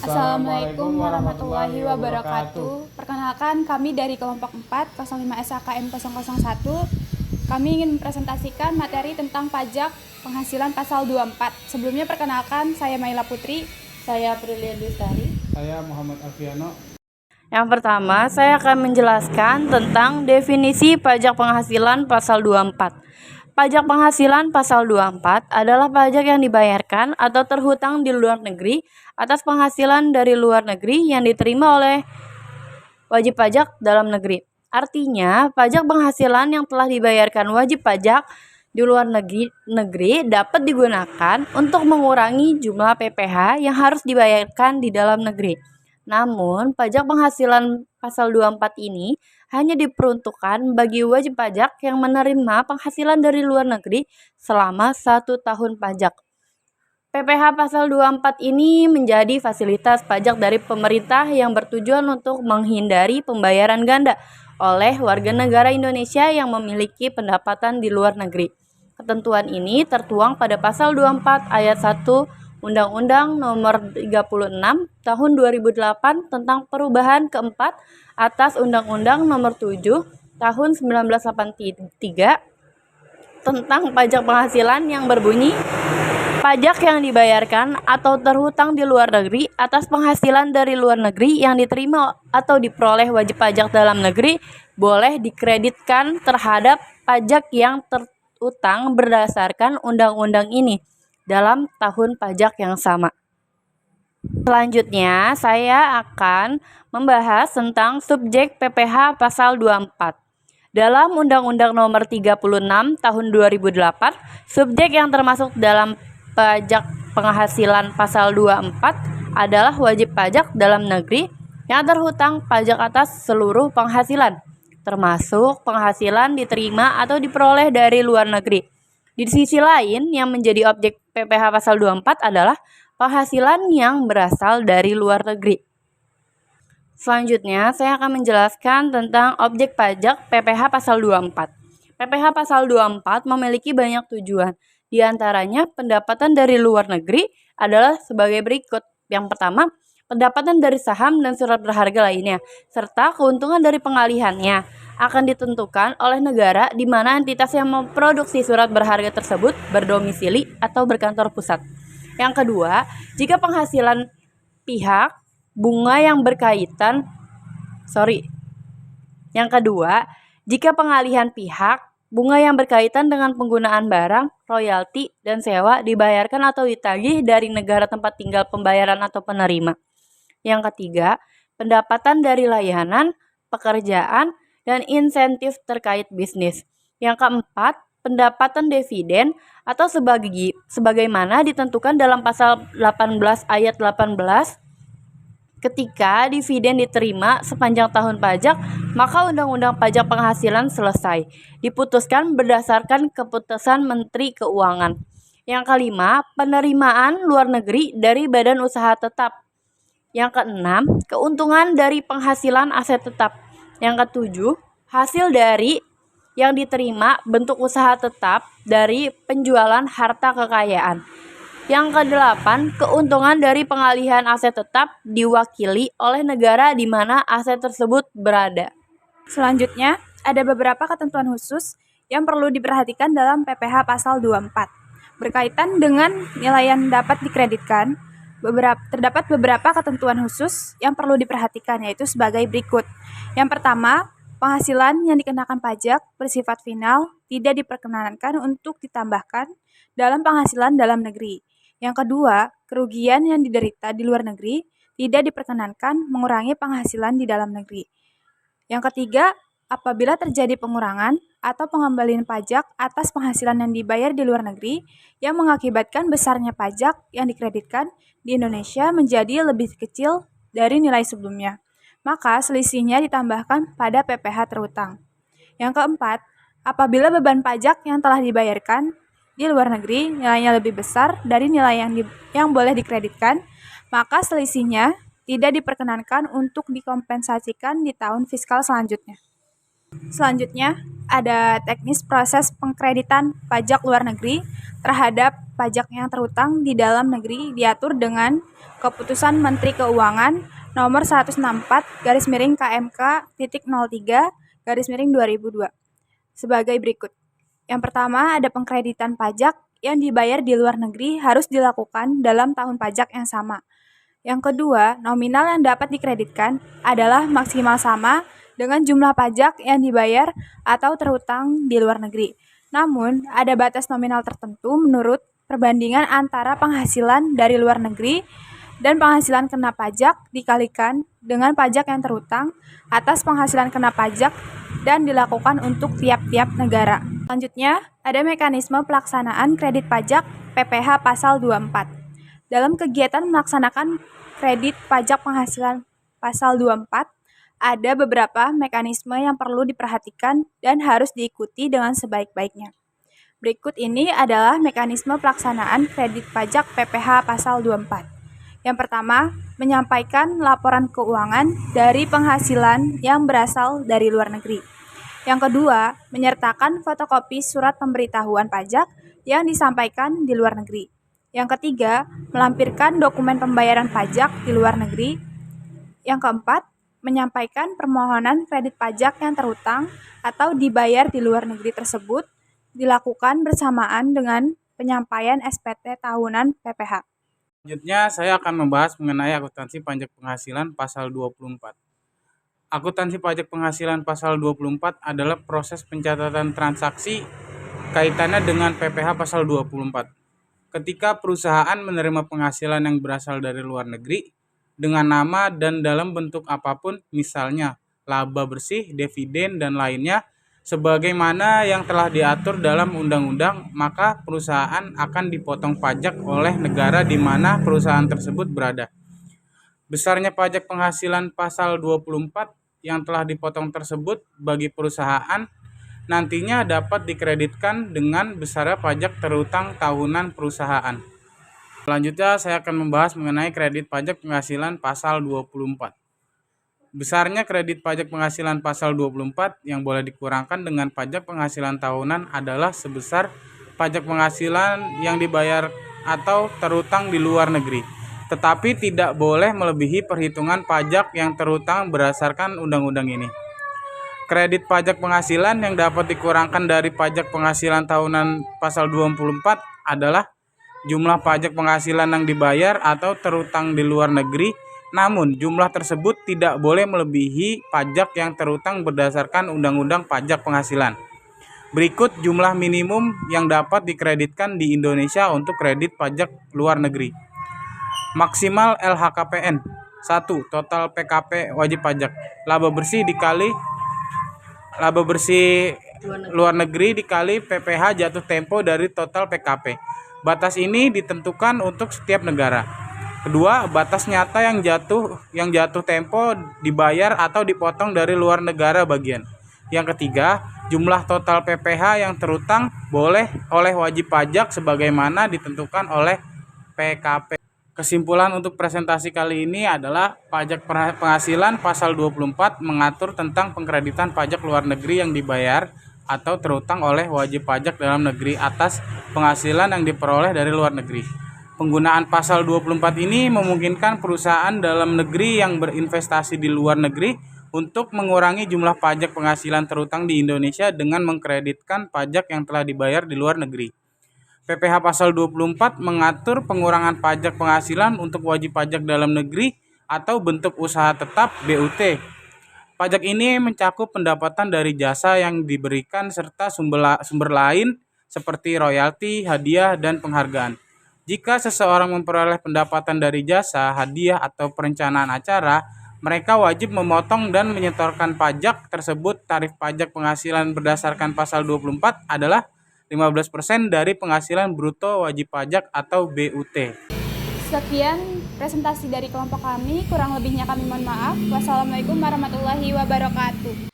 Assalamualaikum warahmatullahi wabarakatuh. Perkenalkan, kami dari kelompok 4 05 SHKM 001. Kami ingin mempresentasikan materi tentang pajak penghasilan pasal 24. Sebelumnya perkenalkan, saya Maila Putri. Saya Aprilia Destari. Saya Muhammad Alfiano. Yang pertama, saya akan menjelaskan tentang definisi pajak penghasilan pasal 24. Pajak penghasilan pasal 24 adalah pajak yang dibayarkan atau terhutang di luar negeri atas penghasilan dari luar negeri yang diterima oleh wajib pajak dalam negeri. Artinya, pajak penghasilan yang telah dibayarkan wajib pajak di luar negeri dapat digunakan untuk mengurangi jumlah PPh yang harus dibayarkan di dalam negeri. Namun, pajak penghasilan pasal 24 ini hanya diperuntukkan bagi wajib pajak yang menerima penghasilan dari luar negeri selama 1 tahun pajak. PPh pasal 24 ini menjadi fasilitas pajak dari pemerintah yang bertujuan untuk menghindari pembayaran ganda oleh warga negara Indonesia yang memiliki pendapatan di luar negeri. Ketentuan ini tertuang pada pasal 24 ayat 1 Undang-Undang Nomor 36 Tahun 2008 tentang perubahan keempat atas Undang-Undang Nomor 7 Tahun 1983 tentang pajak penghasilan yang berbunyi, pajak yang dibayarkan atau terhutang di luar negeri atas penghasilan dari luar negeri yang diterima atau diperoleh wajib pajak dalam negeri boleh dikreditkan terhadap pajak yang terhutang berdasarkan undang-undang ini dalam tahun pajak yang sama. Selanjutnya, saya akan membahas tentang subjek PPh pasal 24. Dalam Undang-Undang Nomor 36 Tahun 2008, subjek yang termasuk dalam pajak penghasilan pasal 24 adalah wajib pajak dalam negeri yang terhutang pajak atas seluruh penghasilan, termasuk penghasilan diterima atau diperoleh dari luar negeri. Di sisi lain, yang menjadi objek PPh pasal 24 adalah penghasilan yang berasal dari luar negeri. Selanjutnya, saya akan menjelaskan tentang objek pajak PPh pasal 24. PPh pasal 24 memiliki banyak tujuan. Di antaranya, pendapatan dari luar negeri adalah sebagai berikut. Yang pertama, pendapatan dari saham dan surat berharga lainnya, serta keuntungan dari pengalihannya akan ditentukan oleh negara di mana entitas yang memproduksi surat berharga tersebut berdomisili atau berkantor pusat. Yang kedua, jika penghasilan pihak bunga yang berkaitan Yang kedua, jika pengalihan pihak bunga yang berkaitan dengan penggunaan barang, royalti, dan sewa dibayarkan atau ditagih dari negara tempat tinggal pembayaran atau penerima. Yang ketiga, pendapatan dari layanan, pekerjaan, dan insentif terkait bisnis. Yang keempat, pendapatan dividen atau sebagaimana ditentukan dalam pasal 18 ayat 18. Ketika dividen diterima sepanjang tahun pajak, maka Undang-Undang Pajak Penghasilan selesai, diputuskan berdasarkan keputusan Menteri Keuangan. Yang kelima, penerimaan luar negeri dari badan usaha tetap. Yang keenam, keuntungan dari penghasilan aset tetap. Yang ketujuh, hasil dari yang diterima bentuk usaha tetap dari penjualan harta kekayaan. Yang kedelapan, keuntungan dari pengalihan aset tetap diwakili oleh negara di mana aset tersebut berada. Selanjutnya, ada beberapa ketentuan khusus yang perlu diperhatikan dalam PPh pasal 24. Berkaitan dengan nilai yang dapat dikreditkan, terdapat beberapa ketentuan khusus yang perlu diperhatikan, yaitu sebagai berikut. Yang pertama, penghasilan yang dikenakan pajak bersifat final tidak diperkenankan untuk ditambahkan dalam penghasilan dalam negeri. Yang kedua, kerugian yang diderita di luar negeri tidak diperkenankan mengurangi penghasilan di dalam negeri. Yang ketiga, apabila terjadi pengurangan atau pengembalian pajak atas penghasilan yang dibayar di luar negeri yang mengakibatkan besarnya pajak yang dikreditkan di Indonesia menjadi lebih kecil dari nilai sebelumnya, maka selisihnya ditambahkan pada PPh terhutang. Yang keempat, apabila beban pajak yang telah dibayarkan di luar negeri nilainya lebih besar dari nilai yang boleh dikreditkan, maka selisihnya tidak diperkenankan untuk dikompensasikan di tahun fiskal selanjutnya. Selanjutnya, ada teknis proses pengkreditan pajak luar negeri terhadap pajak yang terhutang di dalam negeri diatur dengan Keputusan Menteri Keuangan Nomor 164/KMK.03/2002 sebagai berikut. Yang pertama, ada pengkreditan pajak yang dibayar di luar negeri harus dilakukan dalam tahun pajak yang sama. Yang kedua, nominal yang dapat dikreditkan adalah maksimal sama dengan jumlah pajak yang dibayar atau terhutang di luar negeri. Namun, ada batas nominal tertentu menurut perbandingan antara penghasilan dari luar negeri dan penghasilan kena pajak dikalikan dengan pajak yang terhutang atas penghasilan kena pajak dan dilakukan untuk tiap-tiap negara. Selanjutnya, ada mekanisme pelaksanaan kredit pajak PPh Pasal 24. Dalam kegiatan melaksanakan kredit pajak penghasilan Pasal 24, ada beberapa mekanisme yang perlu diperhatikan dan harus diikuti dengan sebaik-baiknya. Berikut ini adalah mekanisme pelaksanaan kredit pajak PPh Pasal 24. Yang pertama, menyampaikan laporan keuangan dari penghasilan yang berasal dari luar negeri. Yang kedua, menyertakan fotokopi surat pemberitahuan pajak yang disampaikan di luar negeri. Yang ketiga, melampirkan dokumen pembayaran pajak di luar negeri. Yang keempat, menyampaikan permohonan kredit pajak yang terhutang atau dibayar di luar negeri tersebut dilakukan bersamaan dengan penyampaian SPT tahunan PPh. Selanjutnya, saya akan membahas mengenai akuntansi pajak penghasilan Pasal 24. Akuntansi pajak penghasilan Pasal 24 adalah proses pencatatan transaksi kaitannya dengan PPh Pasal 24. Ketika perusahaan menerima penghasilan yang berasal dari luar negeri dengan nama dan dalam bentuk apapun, misalnya laba bersih, dividen, dan lainnya, sebagaimana yang telah diatur dalam undang-undang, maka perusahaan akan dipotong pajak oleh negara di mana perusahaan tersebut berada. Besarnya pajak penghasilan Pasal 24 yang telah dipotong tersebut bagi perusahaan nantinya dapat dikreditkan dengan besarnya pajak terhutang tahunan perusahaan. Selanjutnya, saya akan membahas mengenai kredit pajak penghasilan Pasal 24. Besarnya kredit pajak penghasilan Pasal 24 yang boleh dikurangkan dengan pajak penghasilan tahunan adalah sebesar pajak penghasilan yang dibayar atau terhutang di luar negeri, tetapi tidak boleh melebihi perhitungan pajak yang terhutang berdasarkan undang-undang ini. Kredit pajak penghasilan yang dapat dikurangkan dari pajak penghasilan tahunan Pasal 24 adalah jumlah pajak penghasilan yang dibayar atau terhutang di luar negeri, namun jumlah tersebut tidak boleh melebihi pajak yang terhutang berdasarkan Undang-Undang Pajak Penghasilan. Berikut jumlah minimum yang dapat dikreditkan di Indonesia untuk kredit pajak luar negeri. Maksimal LHKPN 1. Total PKP wajib pajak. Laba bersih luar negeri dikali PPh jatuh tempo dari total PKP. Batas ini ditentukan untuk setiap negara. Kedua, batas nyata yang jatuh tempo dibayar atau dipotong dari luar negara bagian. Yang ketiga, jumlah total PPh yang terhutang boleh oleh wajib pajak sebagaimana ditentukan oleh PKP. Kesimpulan untuk presentasi kali ini adalah pajak penghasilan Pasal 24 mengatur tentang pengkreditan pajak luar negeri yang dibayar atau terhutang oleh wajib pajak dalam negeri atas penghasilan yang diperoleh dari luar negeri. Penggunaan Pasal 24 ini memungkinkan perusahaan dalam negeri yang berinvestasi di luar negeri untuk mengurangi jumlah pajak penghasilan terhutang di Indonesia dengan mengkreditkan pajak yang telah dibayar di luar negeri. PPh Pasal 24 mengatur pengurangan pajak penghasilan untuk wajib pajak dalam negeri atau bentuk usaha tetap BUT. Pajak ini mencakup pendapatan dari jasa yang diberikan serta sumber lain seperti royalti, hadiah, dan penghargaan. Jika seseorang memperoleh pendapatan dari jasa, hadiah, atau perencanaan acara, mereka wajib memotong dan menyetorkan pajak tersebut. Tarif pajak penghasilan berdasarkan Pasal 24 adalah 15% dari penghasilan bruto wajib pajak atau BUT. Sekian presentasi dari kelompok kami, kurang lebihnya kami mohon maaf. Wassalamualaikum warahmatullahi wabarakatuh.